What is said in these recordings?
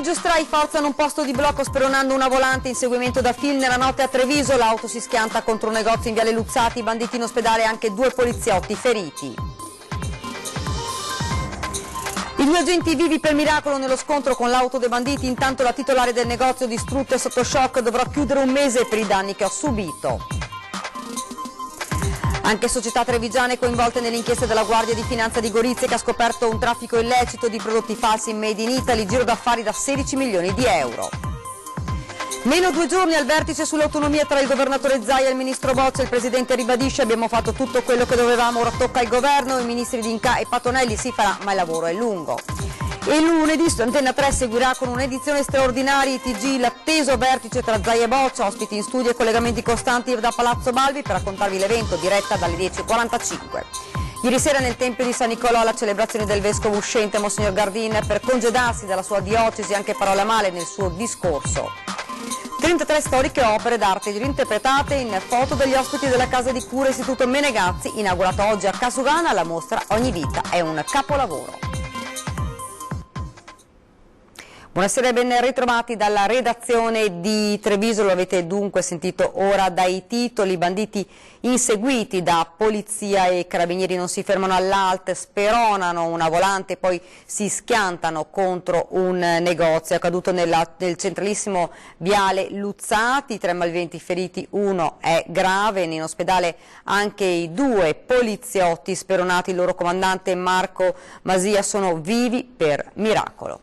Giostrai forzano un posto di blocco speronando una volante, inseguimento da film nella notte a Treviso, l'auto si schianta contro un negozio in Viale Luzzati, banditi in ospedale e anche 2 poliziotti feriti. I 2 agenti vivi per miracolo nello scontro con l'auto dei banditi, intanto la titolare del negozio distrutto e sotto shock, dovrò chiudere un mese per i danni che ho subito. Anche società trevigiane coinvolte nell'inchiesta della Guardia di Finanza di Gorizia che ha scoperto un traffico illecito di prodotti falsi made in Italy, giro d'affari da 16 milioni di euro. Meno 2 giorni al vertice sull'autonomia tra il governatore Zaia e il ministro Boccia, il presidente ribadisce abbiamo fatto tutto quello che dovevamo, ora tocca al governo, i ministri D'Incà e Patonelli si farà ma il lavoro è lungo. E lunedì su Antenna 3 seguirà con un'edizione straordinaria ITG l'atteso vertice tra Zaia e Boccia, ospiti in studio e collegamenti costanti da Palazzo Balbi per raccontarvi l'evento diretta dalle 10:45. Ieri sera nel Tempio di San Nicolò la celebrazione del vescovo uscente Monsignor Gardin per congedarsi dalla sua diocesi, anche parole male nel suo discorso. 33 storiche opere d'arte reinterpretate in foto degli ospiti della Casa di Cura Istituto Menegazzi, inaugurata oggi a Casugana la mostra Ogni vita è un capolavoro. Buonasera e ben ritrovati dalla redazione di Treviso, lo avete dunque sentito ora dai titoli, banditi inseguiti da polizia e carabinieri non si fermano all'alt, speronano una volante, poi si schiantano contro un negozio, è accaduto nel centralissimo Viale Luzzati, 3 malviventi feriti, 1 è grave, in ospedale anche i 2 poliziotti speronati, il loro comandante Marco Masia sono vivi per miracolo.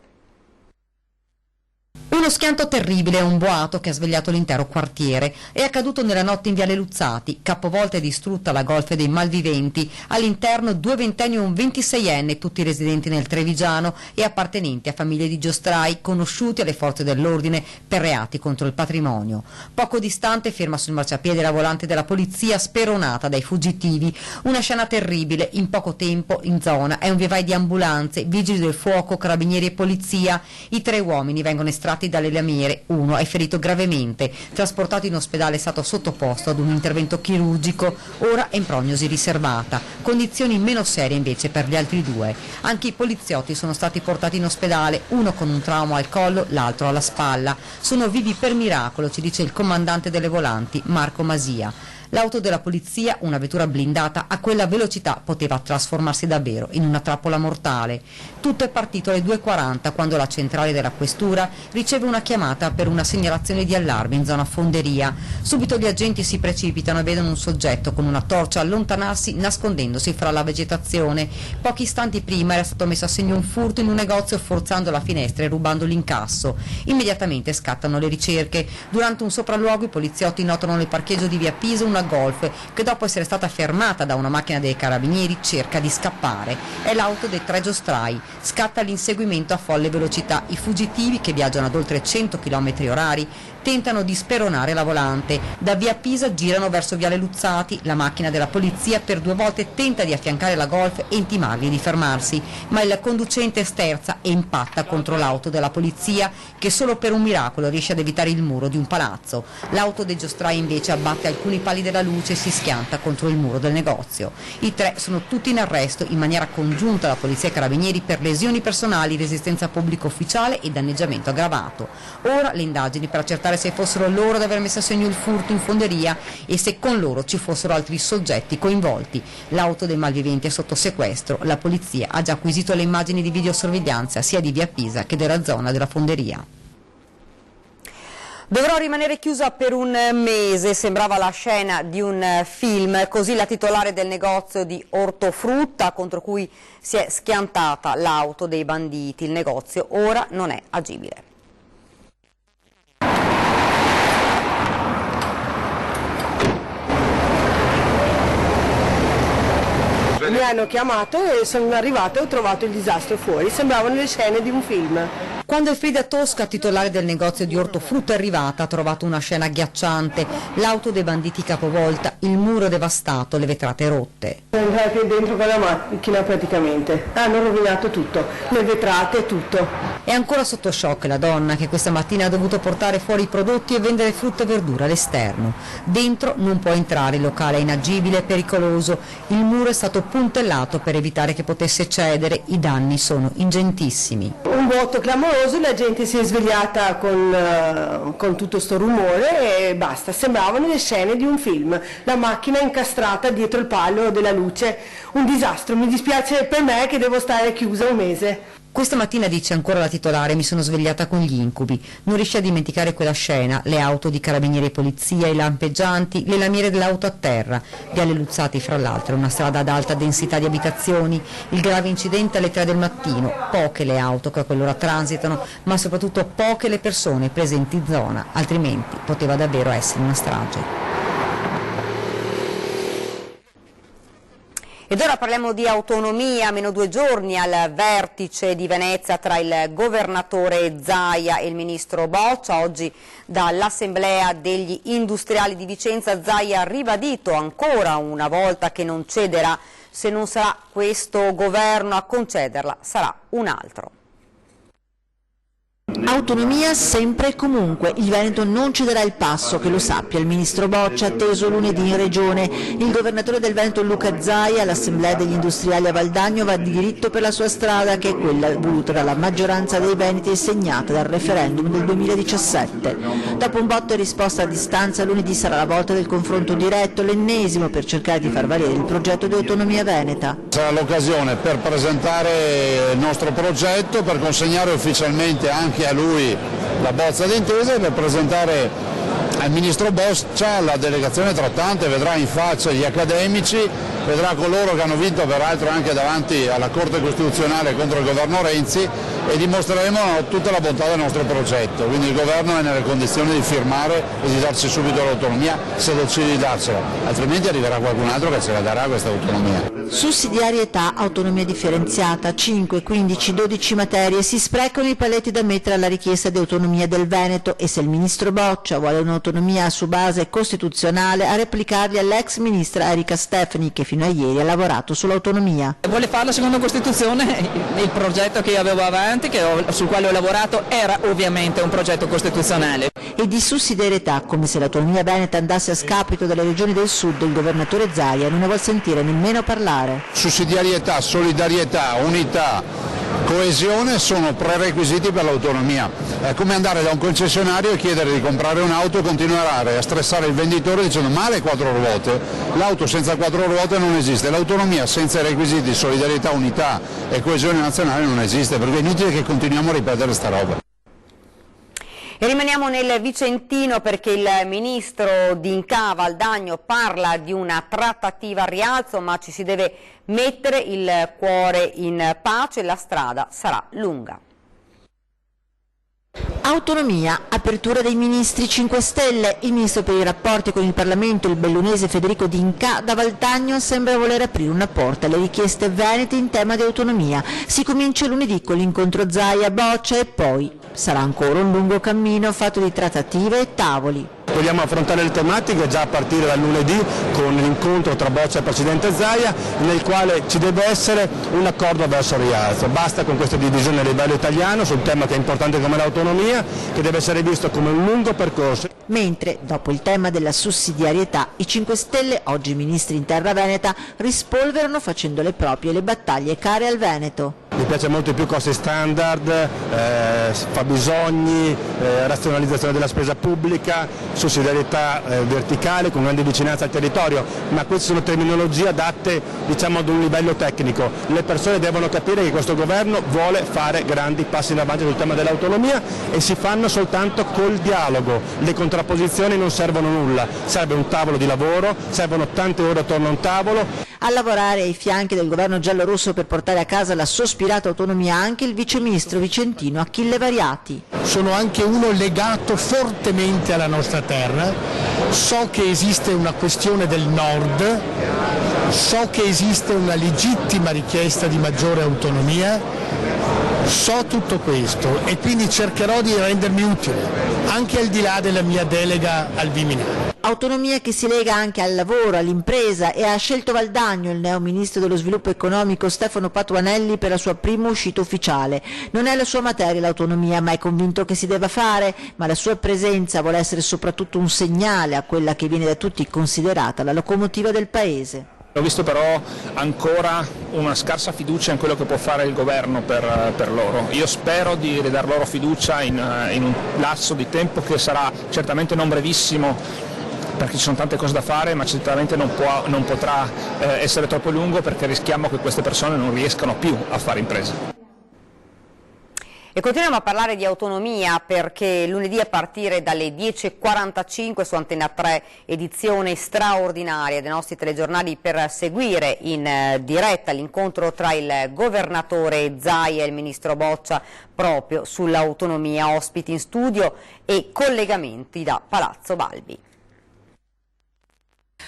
Uno schianto terribile e un boato che ha svegliato l'intero quartiere. È accaduto nella notte in Viale Luzzati, capovolta e distrutta la Golf dei malviventi, all'interno 2 ventenni e un 26enne, tutti residenti nel Trevigiano e appartenenti a famiglie di giostrai, conosciuti alle forze dell'ordine per reati contro il patrimonio. Poco distante ferma sul marciapiede la volante della polizia speronata dai fuggitivi. Una scena terribile, in poco tempo in zona è un via vai di ambulanze, vigili del fuoco, carabinieri e polizia. I 3 uomini vengono estratti dalle lamiere, 1 è ferito gravemente, trasportato in ospedale, è stato sottoposto ad un intervento chirurgico, ora è in prognosi riservata, condizioni meno serie invece per gli altri 2. Anche i poliziotti sono stati portati in ospedale, 1 con un trauma al collo, l'altro alla spalla. Sono vivi per miracolo, ci dice il comandante delle volanti Marco Masia. L'auto della polizia, una vettura blindata, a quella velocità poteva trasformarsi davvero in una trappola mortale. Tutto è partito alle 2:40 quando la centrale della questura riceve una chiamata per una segnalazione di allarme in zona Fonderia. Subito gli agenti si precipitano e vedono un soggetto con una torcia allontanarsi nascondendosi fra la vegetazione. Pochi istanti prima era stato messo a segno un furto in un negozio forzando la finestra e rubando l'incasso. Immediatamente scattano le ricerche. Durante un sopralluogo i poliziotti notano nel parcheggio di via Pisa una Golf che dopo essere stata fermata da una macchina dei carabinieri cerca di scappare. È l'auto dei 3 giostrai. Scatta l'inseguimento a folle velocità. I fuggitivi, che viaggiano ad oltre 100 km/h, tentano di speronare la volante. Da via Pisa girano verso Viale Luzzati. La macchina della polizia per 2 volte tenta di affiancare la Golf e intimarli di fermarsi, ma il conducente sterza e impatta contro l'auto della polizia che solo per un miracolo riesce ad evitare il muro di un palazzo. L'auto dei giostrai invece abbatte alcuni pali della luce e si schianta contro il muro del negozio. I 3 sono tutti in arresto in maniera congiunta da polizia e carabinieri per lesioni personali, resistenza pubblica ufficiale e danneggiamento aggravato. Ora le indagini per accertare se fossero loro ad aver messo a segno il furto in Fonderia e se con loro ci fossero altri soggetti coinvolti. L'auto dei malviventi è sotto sequestro. La polizia ha già acquisito le immagini di videosorveglianza sia di via Pisa che della zona della Fonderia. Dovrò rimanere chiusa per un mese, sembrava la scena di un film, così la titolare del negozio di ortofrutta contro cui si è schiantata l'auto dei banditi. Il negozio ora non è agibile. Mi hanno chiamato e sono arrivata e ho trovato il disastro fuori, sembravano le scene di un film. Quando Elfrida Tosca, titolare del negozio di ortofrutta, è arrivata ha trovato una scena agghiacciante, l'auto dei banditi capovolta, il muro devastato, le vetrate rotte. Sono entrati dentro con la macchina praticamente, hanno rovinato tutto, le vetrate, tutto. È ancora sotto shock la donna che questa mattina ha dovuto portare fuori i prodotti e vendere frutta e verdura all'esterno. Dentro non può entrare, il locale è inagibile e pericoloso. Il muro è stato puntellato per evitare che potesse cedere, i danni sono ingentissimi. Un vuoto clamoroso, la gente si è svegliata con tutto sto rumore e basta, sembravano le scene di un film, la macchina incastrata dietro il palo della luce, un disastro, mi dispiace per me che devo stare chiusa un mese. Questa mattina, dice ancora la titolare, mi sono svegliata con gli incubi. Non riesce a dimenticare quella scena, le auto di carabinieri e polizia, i lampeggianti, le lamiere dell'auto a terra. Viale Luzzati, fra l'altro, è una strada ad alta densità di abitazioni. Il grave incidente alle 3 del mattino. Poche le auto che a quell'ora transitano, ma soprattutto poche le persone presenti in zona, altrimenti poteva davvero essere una strage. Ed ora parliamo di autonomia, meno 2 giorni al vertice di Venezia tra il governatore Zaia e il ministro Boccia. Oggi dall'Assemblea degli Industriali di Vicenza Zaia ha ribadito ancora una volta che non cederà, se non sarà questo governo a concederla sarà un altro. Autonomia sempre e comunque, il Veneto non cederà il passo, che lo sappia il ministro Boccia, atteso lunedì in regione. Il governatore del Veneto Luca Zaia all'Assemblea degli Industriali a Valdagno va diritto per la sua strada, che è quella voluta dalla maggioranza dei veneti e segnata dal referendum del 2017. Dopo un botto e risposta a distanza, lunedì sarà la volta del confronto diretto, l'ennesimo per cercare di far valere il progetto di autonomia veneta. Sarà l'occasione per presentare il nostro progetto, per consegnare ufficialmente anche a lui la bozza d'intesa e per presentare al ministro Boccia la delegazione trattante, vedrà in faccia gli accademici, vedrà coloro che hanno vinto peraltro anche davanti alla Corte Costituzionale contro il governo Renzi e dimostreremo tutta la bontà del nostro progetto. Quindi il governo è nelle condizioni di firmare e di darci subito l'autonomia se decide di darcela, altrimenti arriverà qualcun altro che ce la darà questa autonomia. Sussidiarietà, autonomia differenziata, 5, 15, 12 materie, si sprecano i paletti da mettere alla richiesta di autonomia del Veneto e se il ministro Boccia vuole un'autonomia su base costituzionale a replicarli all'ex ministra Erika Stefani che fino a ieri ha lavorato sull'autonomia. Vuole farlo secondo Costituzione, il progetto che io avevo avanti, sul quale ho lavorato, era ovviamente un progetto costituzionale. E di sussidiarietà, come se l'autonomia veneta andasse a scapito delle regioni del sud, il governatore Zaia non ne vuol sentire nemmeno parlare. Sussidiarietà, solidarietà, unità, coesione sono prerequisiti per l'autonomia. È come andare da un concessionario e chiedere di comprare un'auto e continuare a stressare il venditore dicendo ma le 4 ruote, l'auto senza 4 ruote non esiste, l'autonomia senza i requisiti solidarietà, unità e coesione nazionale non esiste, perché è inutile che continuiamo a ripetere sta roba. E rimaniamo nel Vicentino perché il ministro D'Incà Valdagno parla di una trattativa al rialzo, ma ci si deve mettere il cuore in pace, la strada sarà lunga. Autonomia, apertura dei ministri 5 Stelle. Il ministro per i rapporti con il Parlamento, il bellunese Federico D'Incà, da Valdagno sembra voler aprire una porta alle richieste venete in tema di autonomia. Si comincia lunedì con l'incontro Zaia-Boccia e poi sarà ancora un lungo cammino fatto di trattative e tavoli. Vogliamo affrontare le tematiche già a partire dal lunedì con l'incontro tra Boccia e il Presidente Zaia, nel quale ci deve essere un accordo verso il rialzo. Basta con questa divisione a livello italiano sul tema che è importante come l'autonomia, che deve essere visto come un lungo percorso. Mentre, dopo il tema della sussidiarietà, i 5 Stelle, oggi ministri in terra veneta, rispolverano facendo le proprie le battaglie care al Veneto. Mi piace molto più costi standard, fabbisogni, razionalizzazione della spesa pubblica, sussidiarietà verticale con grande vicinanza al territorio, ma queste sono terminologie adatte diciamo ad un livello tecnico. Le persone devono capire che questo governo vuole fare grandi passi in avanti sul tema dell'autonomia e si fanno soltanto col dialogo, le contrapposizioni non servono a nulla, serve un tavolo di lavoro, servono tante ore attorno a un tavolo. A lavorare ai fianchi del governo giallorosso per portare a casa la sospirata autonomia anche il viceministro vicentino Achille Variati. Sono anche uno legato fortemente alla nostra terra, so che esiste una questione del nord, so che esiste una legittima richiesta di maggiore autonomia, so tutto questo e quindi cercherò di rendermi utile, anche al di là della mia delega al Viminale. Autonomia che si lega anche al lavoro, all'impresa, e ha scelto Valdagno, il neo ministro dello sviluppo economico Stefano Patuanelli, per la sua prima uscita ufficiale. Non è la sua materia l'autonomia, ma è convinto che si debba fare, ma la sua presenza vuole essere soprattutto un segnale a quella che viene da tutti considerata la locomotiva del Paese. Ho visto però ancora una scarsa fiducia in quello che può fare il governo per loro. Io spero di ridar loro fiducia in un lasso di tempo che sarà certamente non brevissimo, perché ci sono tante cose da fare, ma certamente non potrà essere troppo lungo, perché rischiamo che queste persone non riescano più a fare impresa. E continuiamo a parlare di autonomia, perché lunedì a partire dalle 10.45 su Antenna 3, edizione straordinaria dei nostri telegiornali per seguire in diretta l'incontro tra il governatore Zaia e il ministro Boccia proprio sull'autonomia, ospiti in studio e collegamenti da Palazzo Balbi.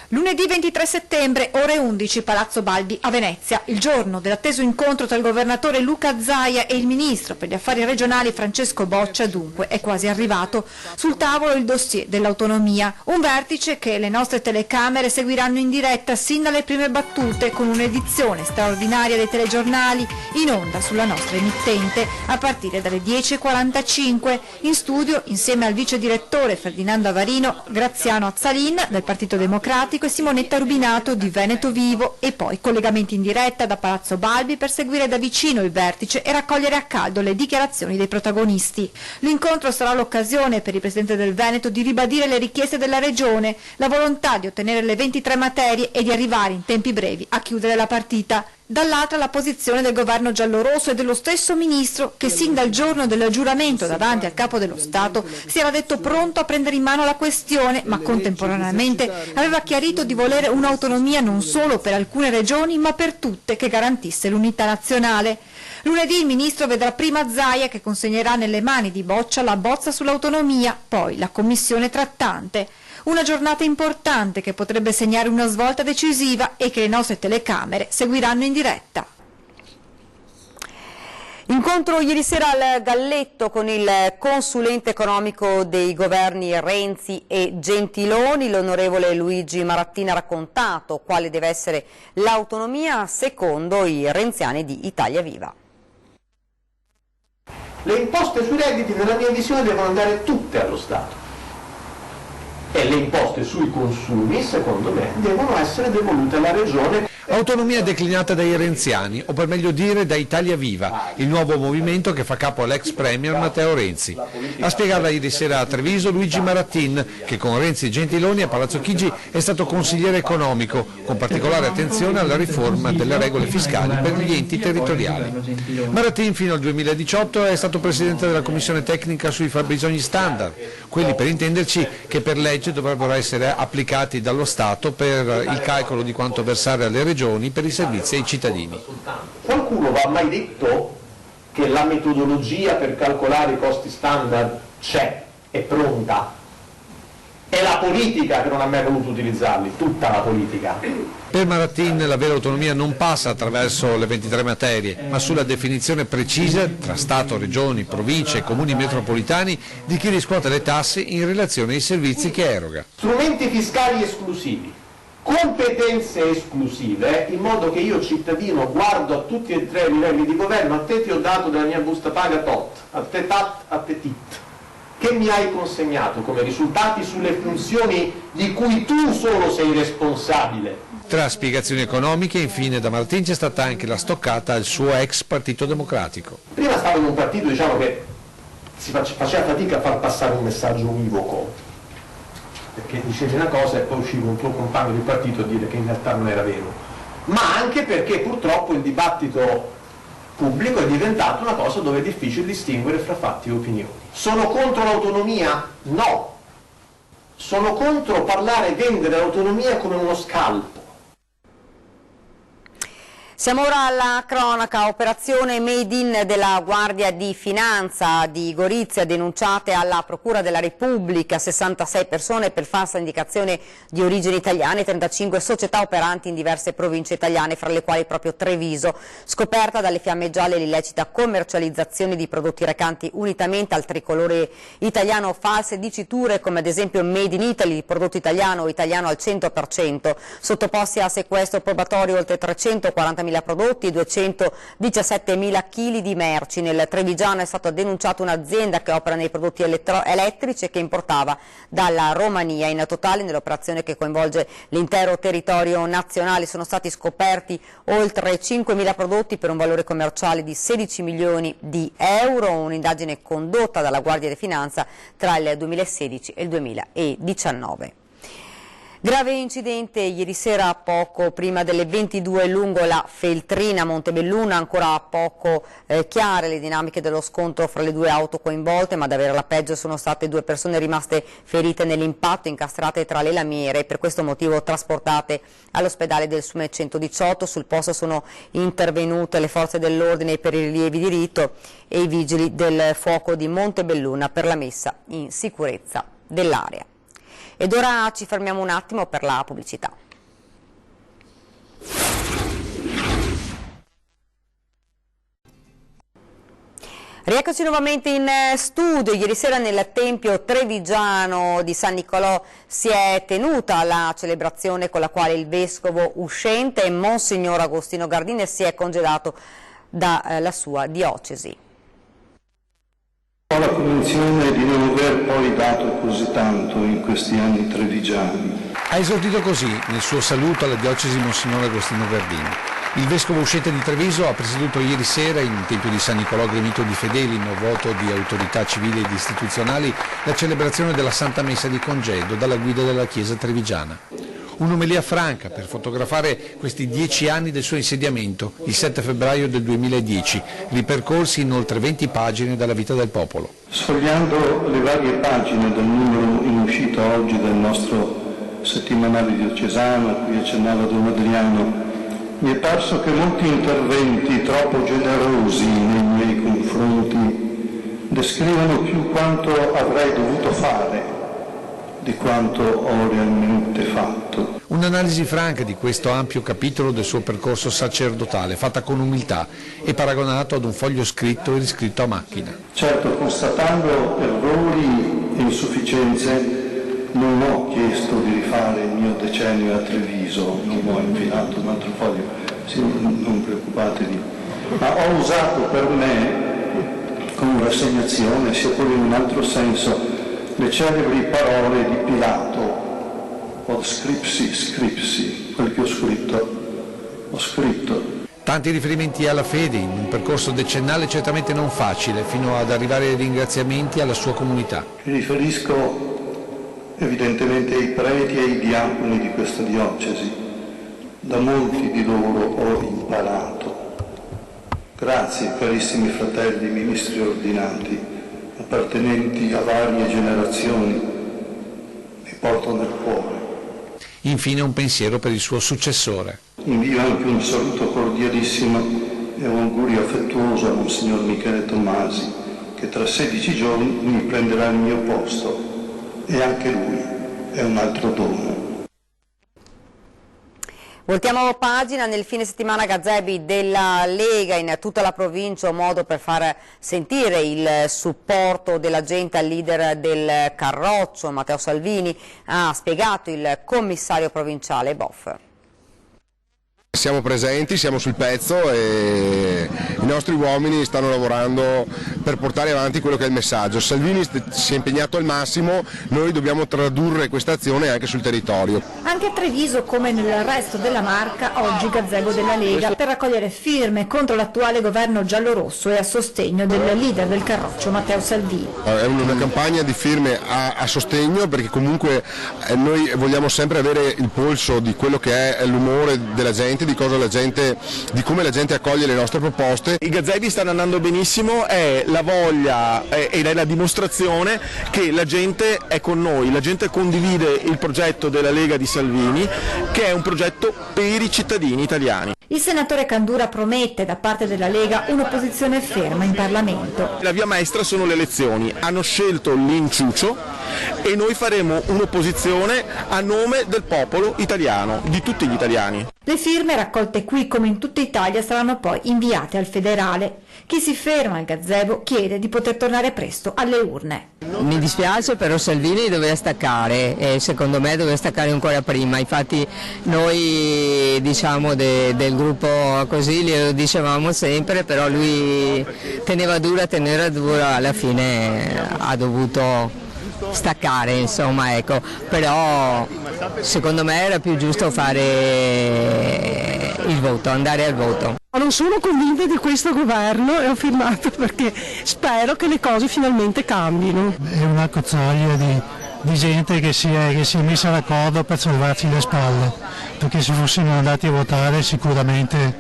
Lunedì 23 settembre, ore 11, Palazzo Balbi a Venezia, il giorno dell'atteso incontro tra il governatore Luca Zaia e il ministro per gli affari regionali Francesco Boccia, dunque è quasi arrivato. Sul tavolo il dossier dell'autonomia, un vertice che le nostre telecamere seguiranno in diretta sin dalle prime battute, con un'edizione straordinaria dei telegiornali in onda sulla nostra emittente a partire dalle 10.45. In studio, insieme al vice direttore Ferdinando Avarino, Graziano Azzalin del Partito Democratico e Simonetta Rubinato di Veneto Vivo, e poi collegamenti in diretta da Palazzo Balbi per seguire da vicino il vertice e raccogliere a caldo le dichiarazioni dei protagonisti. L'incontro sarà l'occasione per il Presidente del Veneto di ribadire le richieste della Regione, la volontà di ottenere le 23 materie e di arrivare in tempi brevi a chiudere la partita. Dall'altra la posizione del governo giallorosso e dello stesso ministro che sin dal giorno del giuramento davanti al capo dello Stato si era detto pronto a prendere in mano la questione, ma contemporaneamente aveva chiarito di volere un'autonomia non solo per alcune regioni ma per tutte, che garantisse l'unità nazionale. Lunedì il ministro vedrà prima Zaia, che consegnerà nelle mani di Boccia la bozza sull'autonomia, poi la commissione trattante. Una giornata importante che potrebbe segnare una svolta decisiva e che le nostre telecamere seguiranno in diretta. Incontro ieri sera al Galletto con il consulente economico dei governi Renzi e Gentiloni. L'onorevole Luigi Marattin ha raccontato quale deve essere l'autonomia secondo i renziani di Italia Viva. Le imposte sui redditi, nella mia visione, devono andare tutte allo Stato. E le imposte sui consumi, secondo me, devono essere devolute alla Regione. Autonomia declinata dai renziani, o per meglio dire da Italia Viva, il nuovo movimento che fa capo all'ex premier Matteo Renzi. A spiegarla ieri sera a Treviso Luigi Marattin, che con Renzi e Gentiloni a Palazzo Chigi è stato consigliere economico, con particolare attenzione alla riforma delle regole fiscali per gli enti territoriali. Marattin fino al 2018 è stato presidente della commissione tecnica sui fabbisogni standard, quelli per intenderci che per legge dovrebbero essere applicati dallo Stato per il calcolo di quanto versare alle regioni per i servizi ai cittadini. Qualcuno va mai detto che la metodologia per calcolare i costi standard c'è, è pronta? È la politica che non ha mai voluto utilizzarli, tutta la politica. Per Marattin la vera autonomia non passa attraverso le 23 materie, ma sulla definizione precisa tra Stato, Regioni, Province e Comuni metropolitani di chi riscuote le tasse in relazione ai servizi che eroga. Strumenti fiscali esclusivi, competenze esclusive, in modo che io cittadino guardo a tutti e tre i livelli di governo, a te ti ho dato della mia busta paga tot, a te tat, a te tit. Che mi hai consegnato come risultati sulle funzioni di cui tu solo sei responsabile? Tra spiegazioni economiche, infine, da Marattin c'è stata anche la stoccata al suo ex Partito Democratico. Prima stavo in un partito, diciamo, che si faceva fatica a far passare un messaggio univoco, perché dicevi una cosa e poi usciva un tuo compagno di partito a dire che in realtà non era vero, ma anche perché purtroppo il dibattito pubblico è diventato una cosa dove è difficile distinguere fra fatti e opinioni. Sono contro l'autonomia? No. Sono contro parlare e vendere l'autonomia come uno scalpo. Siamo ora alla cronaca. Operazione Made in della Guardia di Finanza di Gorizia, denunciate alla Procura della Repubblica 66 persone per falsa indicazione di origini italiane, 35 società operanti in diverse province italiane, fra le quali proprio Treviso. Scoperta dalle Fiamme Gialle l'illecita commercializzazione di prodotti recanti unitamente al tricolore italiano false diciture come ad esempio Made in Italy, prodotto italiano o italiano al 100%, sottoposti a sequestro probatorio oltre 340.000 prodotti, 217.000 kg di merci. Nel Trevigiano è stata denunciata un'azienda che opera nei prodotti elettrici e che importava dalla Romania. In totale, nell'operazione che coinvolge l'intero territorio nazionale, sono stati scoperti oltre 5.000 prodotti per un valore commerciale di 16 milioni di euro, un'indagine condotta dalla Guardia di Finanza tra il 2016 e il 2019. Grave incidente ieri sera poco prima delle 22 lungo la Feltrina Montebelluna, ancora poco chiare le dinamiche dello scontro fra le due auto coinvolte, ma ad avere la peggio sono state 2 persone rimaste ferite nell'impatto, incastrate tra le lamiere e per questo motivo trasportate all'ospedale del Sume 118. Sul posto sono intervenute le forze dell'ordine per i rilievi di rito e i vigili del fuoco di Montebelluna per la messa in sicurezza dell'area. Ed ora ci fermiamo un attimo per la pubblicità. Rieccoci nuovamente in studio. Ieri sera nel Tempio Trevigiano di San Nicolò si è tenuta la celebrazione con la quale il Vescovo uscente, Monsignor Agostino Gardini, si è congedato dalla sua diocesi. Ho la convinzione di non aver poi dato così tanto in questi anni trevigiani. Ha esordito così nel suo saluto alla diocesi Monsignor Agostino Gardini. Il vescovo uscente di Treviso ha presieduto ieri sera in Tempio di San Nicolò, gremito di fedeli in voto di autorità civili ed istituzionali, la celebrazione della Santa Messa di congedo dalla guida della Chiesa trevigiana. Un'omelia franca per fotografare questi 10 anni del suo insediamento, il 7 febbraio del 2010, ripercorsi in oltre 20 pagine dalla vita del popolo. Sfogliando le varie pagine del numero in uscita oggi del nostro settimanale diocesano, a cui accennava Don Adriano, mi è parso che molti interventi troppo generosi nei miei confronti descrivono più quanto avrei dovuto fare di quanto ho realmente fatto. Un'analisi franca di questo ampio capitolo del suo percorso sacerdotale, fatta con umiltà e paragonato ad un foglio scritto e riscritto a macchina. Certo, constatando errori e insufficienze, non ho chiesto di rifare il mio decennio a Treviso, non ho infilato un altro foglio, sì, non preoccupatevi, ma ho usato per me, con rassegnazione, sia pure in un altro senso, le celebri parole di Pilato, od scripsi, scripsi, quel che ho scritto. Tanti riferimenti alla fede in un percorso decennale certamente non facile, fino ad arrivare ai ringraziamenti alla sua comunità. Mi riferisco evidentemente ai preti e ai diaconi di questa diocesi. Da molti di loro ho imparato. Grazie, carissimi fratelli ministri ordinati, appartenenti a varie generazioni, mi porto nel cuore. Infine un pensiero per il suo successore. Invio anche un saluto cordialissimo e un augurio affettuoso a Monsignor Michele Tommasi, che tra 16 giorni prenderà il mio posto, e anche lui è un altro dono. Voltiamo pagina. Nel fine settimana gazebi della Lega in tutta la provincia, un modo per far sentire il supporto della gente al leader del Carroccio, Matteo Salvini, ha spiegato il commissario provinciale Boff. Siamo presenti, siamo sul pezzo e i nostri uomini stanno lavorando per portare avanti quello che è il messaggio. Salvini si è impegnato al massimo, noi dobbiamo tradurre questa azione anche sul territorio. Anche a Treviso, come nel resto della Marca, oggi gazebo della Lega per raccogliere firme contro l'attuale governo giallorosso e a sostegno del leader del Carroccio, Matteo Salvini. È una campagna di firme a sostegno, perché comunque noi vogliamo sempre avere il polso di quello che è l'umore della gente, di come la gente accoglie le nostre proposte. I gazebi stanno andando benissimo, è la voglia ed è la dimostrazione che la gente è con noi, la gente condivide il progetto della Lega di Salvini, che è un progetto per i cittadini italiani. Il senatore Candura promette da parte della Lega un'opposizione ferma in Parlamento. La via maestra sono le elezioni, hanno scelto l'inciucio e noi faremo un'opposizione a nome del popolo italiano, di tutti gli italiani. Le firme raccolte qui come in tutta Italia saranno poi inviate al federale. Chi si ferma al gazebo chiede di poter tornare presto alle urne. Mi dispiace, però Salvini doveva staccare e secondo me doveva staccare ancora prima. Infatti noi diciamo del gruppo così glielo dicevamo sempre, però lui teneva dura, alla fine ha dovuto staccare, insomma, ecco. Però secondo me era più giusto fare il voto, andare al voto. Non sono convinta di questo governo e ho firmato perché spero che le cose finalmente cambino. È una cozzaglia di gente che si è messa d'accordo per salvarci le spalle, perché se fossimo andati a votare sicuramente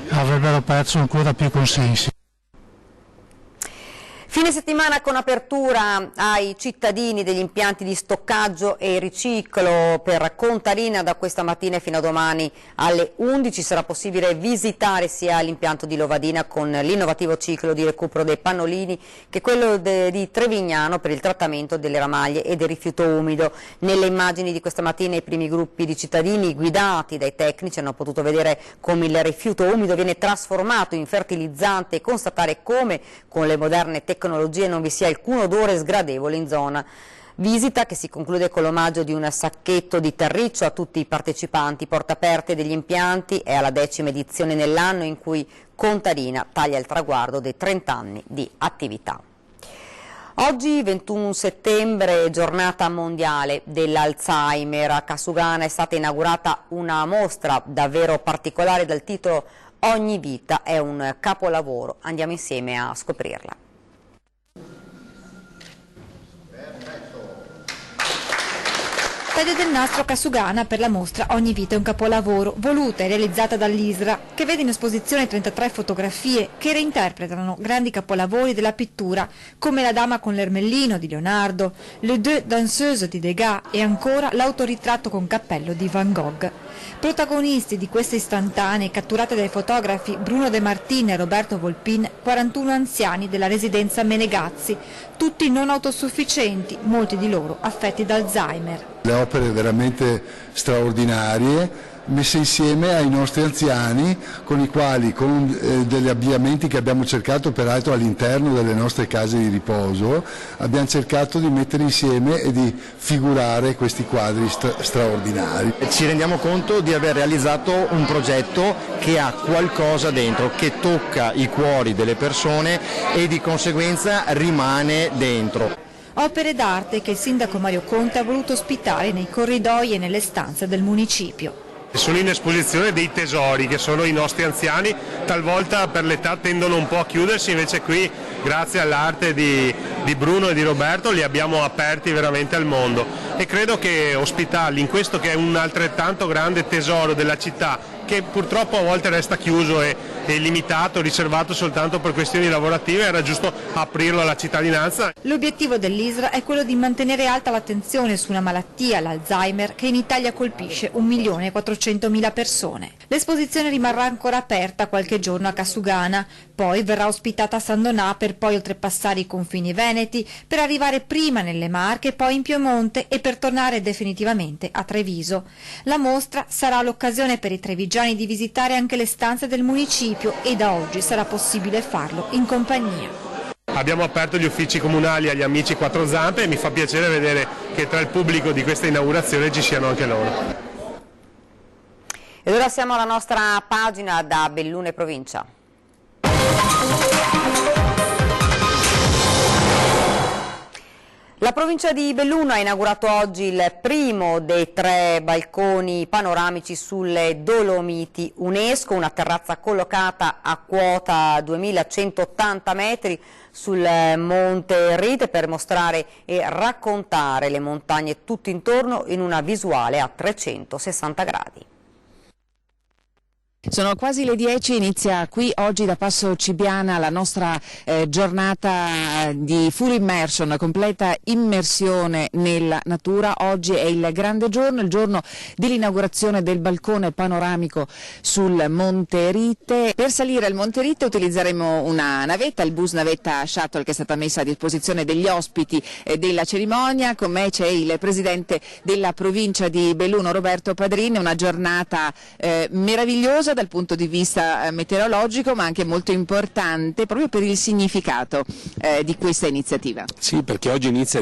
avrebbero perso ancora più consensi. Fine settimana con apertura ai cittadini degli impianti di stoccaggio e riciclo per Contarina. Da questa mattina fino a domani alle 11 sarà possibile visitare sia l'impianto di Lovadina con l'innovativo ciclo di recupero dei pannolini che quello di Trevignano per il trattamento delle ramaglie e del rifiuto umido. Nelle immagini di questa mattina i primi gruppi di cittadini guidati dai tecnici hanno potuto vedere come il rifiuto umido viene trasformato in fertilizzante e constatare come con le moderne tecnologie non vi sia alcun odore sgradevole in zona. Visita che si conclude con l'omaggio di un sacchetto di terriccio a tutti i partecipanti. Porte aperte degli impianti è alla 10ª edizione nell'anno in cui Contarina taglia il traguardo dei 30 anni di attività. Oggi 21 settembre, giornata mondiale dell'Alzheimer. A Casugana è stata inaugurata una mostra davvero particolare dal titolo Ogni vita è un capolavoro. Andiamo insieme a scoprirla. Taglio del nastro a Casugana per la mostra Ogni vita è un capolavoro, voluta e realizzata dall'ISRA, che vede in esposizione 33 fotografie che reinterpretano grandi capolavori della pittura, come La dama con l'ermellino di Leonardo, Le deux danseuses di Degas e ancora l'autoritratto con cappello di Van Gogh. Protagonisti di queste istantanee catturate dai fotografi Bruno De Martini e Roberto Volpin, 41 anziani della residenza Menegazzi, tutti non autosufficienti, molti di loro affetti da Alzheimer. Le opere veramente straordinarie messe insieme ai nostri anziani con i quali, con degli abbigliamenti che abbiamo cercato peraltro all'interno delle nostre case di riposo, abbiamo cercato di mettere insieme e di figurare questi quadri straordinari. Ci rendiamo conto di aver realizzato un progetto che ha qualcosa dentro, che tocca i cuori delle persone e di conseguenza rimane dentro. Opere d'arte che il sindaco Mario Conte ha voluto ospitare nei corridoi e nelle stanze del municipio. Sono in esposizione dei tesori che sono i nostri anziani, talvolta per l'età tendono un po' a chiudersi, invece qui grazie all'arte di Bruno e di Roberto li abbiamo aperti veramente al mondo e credo che ospitarli in questo che è un altrettanto grande tesoro della città, che purtroppo a volte resta chiuso e limitato, riservato soltanto per questioni lavorative, era giusto aprirlo alla cittadinanza. L'obiettivo dell'ISRA è quello di mantenere alta l'attenzione su una malattia, l'Alzheimer, che in Italia colpisce 1.400.000 persone. L'esposizione rimarrà ancora aperta qualche giorno a Casugana, poi verrà ospitata a San Donà per poi oltrepassare i confini veneti, per arrivare prima nelle Marche, poi in Piemonte e per tornare definitivamente a Treviso. La mostra sarà l'occasione per i trevigiani di visitare anche le stanze del municipio e da oggi sarà possibile farlo in compagnia. Abbiamo aperto gli uffici comunali agli amici Quattro Zampe e mi fa piacere vedere che tra il pubblico di questa inaugurazione ci siano anche loro. Ed ora siamo alla nostra pagina da Belluno e provincia. La provincia di Belluno ha inaugurato oggi il primo dei 3 balconi panoramici sulle Dolomiti UNESCO, una terrazza collocata a quota 2180 metri sul Monte Rite per mostrare e raccontare le montagne tutto intorno in una visuale a 360 gradi. Sono quasi le 10, inizia qui oggi da Passo Cibiana la nostra giornata di full immersion, completa immersione nella natura. Oggi è il grande giorno, il giorno dell'inaugurazione del balcone panoramico sul Monte Rite. Per salire al Monte Rite utilizzeremo una navetta, il bus navetta shuttle, che è stata messa a disposizione degli ospiti della cerimonia. Con me c'è il presidente della provincia di Belluno, Roberto Padrini. Una giornata meravigliosa dal punto di vista meteorologico, ma anche molto importante proprio per il significato di questa iniziativa. Sì, perché oggi inizia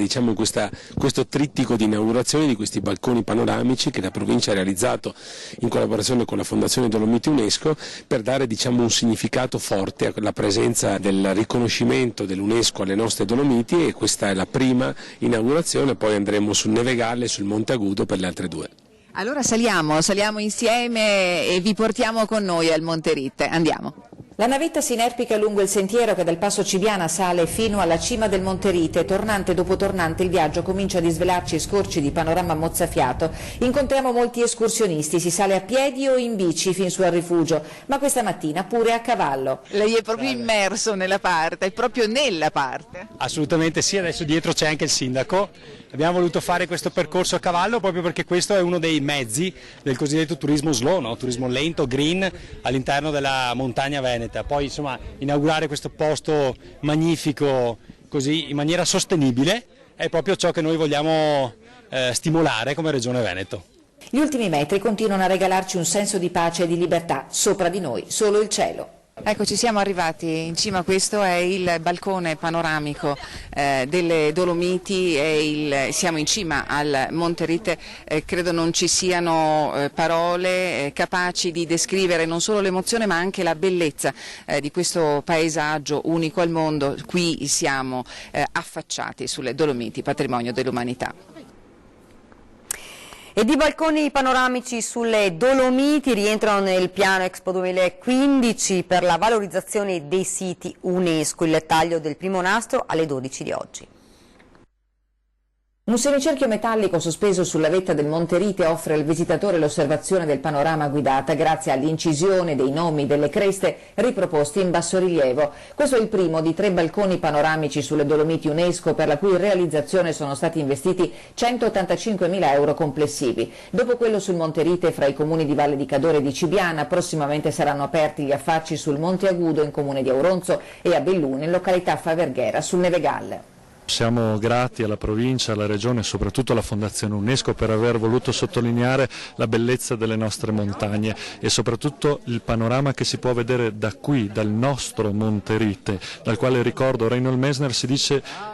questo trittico di inaugurazione di questi balconi panoramici che la provincia ha realizzato in collaborazione con la Fondazione Dolomiti UNESCO per dare un significato forte alla presenza del riconoscimento dell'UNESCO alle nostre Dolomiti, e questa è la prima inaugurazione, poi andremo sul Nevegalle e sul Monte Agudo per le altre due. Allora saliamo insieme e vi portiamo con noi al Monte Rite. Andiamo. La navetta si inerpica lungo il sentiero che dal Passo Cibiana sale fino alla cima del Monte Rite. Tornante dopo tornante il viaggio comincia a disvelarci scorci di panorama mozzafiato. Incontriamo molti escursionisti, si sale a piedi o in bici fin su al rifugio, ma questa mattina pure a cavallo. Lei è proprio immerso nella parte, è proprio nella parte. Assolutamente sì, adesso dietro c'è anche il sindaco. Abbiamo voluto fare questo percorso a cavallo proprio perché questo è uno dei mezzi del cosiddetto turismo slow, no? Turismo lento, green, all'interno della montagna veneta. Poi insomma inaugurare questo posto magnifico così in maniera sostenibile è proprio ciò che noi vogliamo stimolare come Regione Veneto. Gli ultimi metri continuano a regalarci un senso di pace e di libertà, sopra di noi solo il cielo. Eccoci, siamo arrivati in cima, questo è il balcone panoramico delle Dolomiti, siamo in cima al Monte Rite. Credo non ci siano parole capaci di descrivere non solo l'emozione ma anche la bellezza di questo paesaggio unico al mondo. Qui siamo affacciati sulle Dolomiti, patrimonio dell'umanità. E di balconi panoramici sulle Dolomiti rientrano nel piano Expo 2015 per la valorizzazione dei siti UNESCO, il taglio del primo nastro alle 12 di oggi. Un semicerchio metallico sospeso sulla vetta del Monte Rite offre al visitatore l'osservazione del panorama guidata grazie all'incisione dei nomi delle creste riproposti in bassorilievo. Questo è il primo di 3 balconi panoramici sulle Dolomiti UNESCO per la cui realizzazione sono stati investiti 185.000 euro complessivi. Dopo quello sul Monte Rite fra i comuni di Valle di Cadore e di Cibiana, prossimamente saranno aperti gli affacci sul Monte Agudo in comune di Auronzo e a Belluno in località Faverghera sul Nevegalle. Siamo grati alla provincia, alla regione e soprattutto alla Fondazione UNESCO per aver voluto sottolineare la bellezza delle nostre montagne e soprattutto il panorama che si può vedere da qui, dal nostro Monte Rite, dal quale, ricordo, Reinhold Messner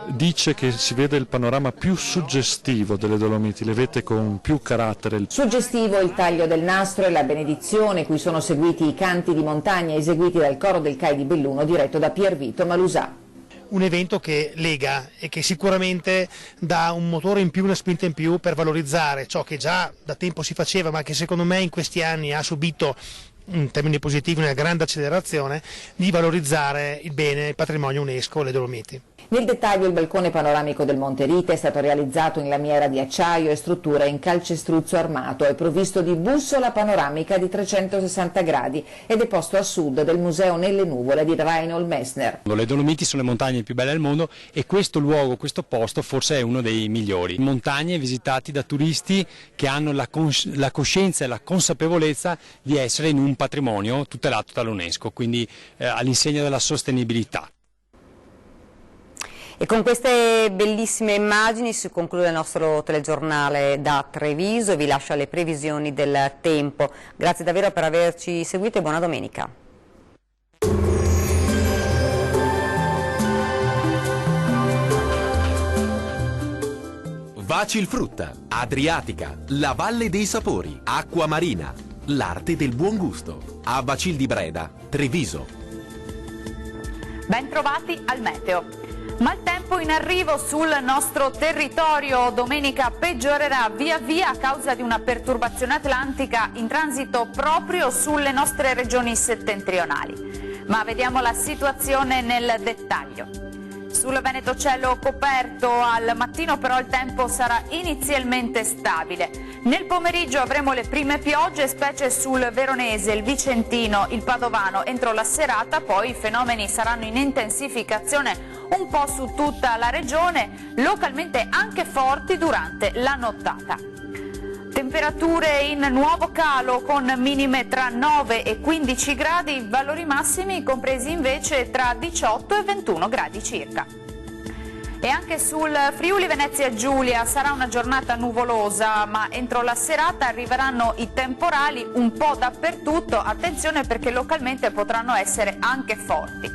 dice che si vede il panorama più suggestivo delle Dolomiti, le vette con più carattere. Suggestivo il taglio del nastro e la benedizione, cui sono seguiti i canti di montagna eseguiti dal coro del CAI di Belluno diretto da Piervito Malusà. Un evento che lega e che sicuramente dà un motore in più, una spinta in più per valorizzare ciò che già da tempo si faceva ma che secondo me in questi anni ha subito, in termini positivi, una grande accelerazione, di valorizzare il bene, il patrimonio UNESCO, le Dolomiti. Nel dettaglio il balcone panoramico del Monte Rite è stato realizzato in lamiera di acciaio e struttura in calcestruzzo armato, è provvisto di bussola panoramica di 360 gradi ed è posto a sud del Museo nelle Nuvole di Reinhold Messner. Le Dolomiti sono le montagne più belle del mondo e questo luogo, questo posto forse è uno dei migliori. Montagne visitate da turisti che hanno la coscienza e la consapevolezza di essere in un patrimonio tutelato dall'UNESCO, quindi all'insegna della sostenibilità. E con queste bellissime immagini si conclude il nostro telegiornale da Treviso e vi lascio alle previsioni del tempo. Grazie davvero per averci seguito e buona domenica. Vacilfrutta, Adriatica, la Valle dei Sapori, Acqua Marina, l'arte del buon gusto. A Vacil di Breda, Treviso. Ben trovati al meteo. Maltempo in arrivo sul nostro territorio, domenica peggiorerà via via a causa di una perturbazione atlantica in transito proprio sulle nostre regioni settentrionali. Ma vediamo la situazione nel dettaglio. Sul Veneto cielo coperto, al mattino però il tempo sarà inizialmente stabile. Nel pomeriggio avremo le prime piogge, specie sul Veronese, il Vicentino, il Padovano. Entro la serata poi i fenomeni saranno in intensificazione un po' su tutta la regione, localmente anche forti durante la nottata. Temperature in nuovo calo con minime tra 9 e 15 gradi, valori massimi compresi invece tra 18 e 21 gradi circa. E anche sul Friuli Venezia Giulia sarà una giornata nuvolosa, ma entro la serata arriveranno i temporali un po' dappertutto, attenzione perché localmente potranno essere anche forti.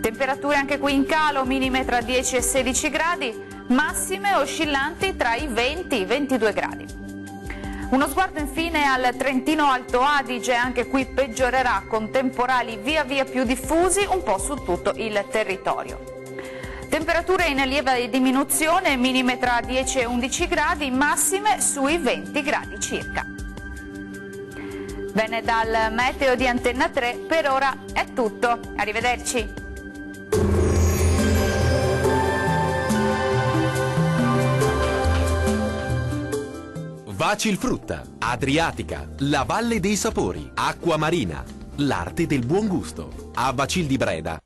Temperature anche qui in calo, minime tra 10 e 16 gradi, massime oscillanti tra i 20 e i 22 gradi. Uno sguardo infine al Trentino Alto Adige, anche qui peggiorerà con temporali via via più diffusi un po' su tutto il territorio. Temperature in lieve diminuzione, minime tra 10 e 11 gradi, massime sui 20 gradi circa. Bene, dal meteo di Antenna 3 per ora è tutto, arrivederci. Vacilfrutta, Adriatica, la Valle dei Sapori, Acqua Marina, l'arte del buon gusto. A Bacil di Breda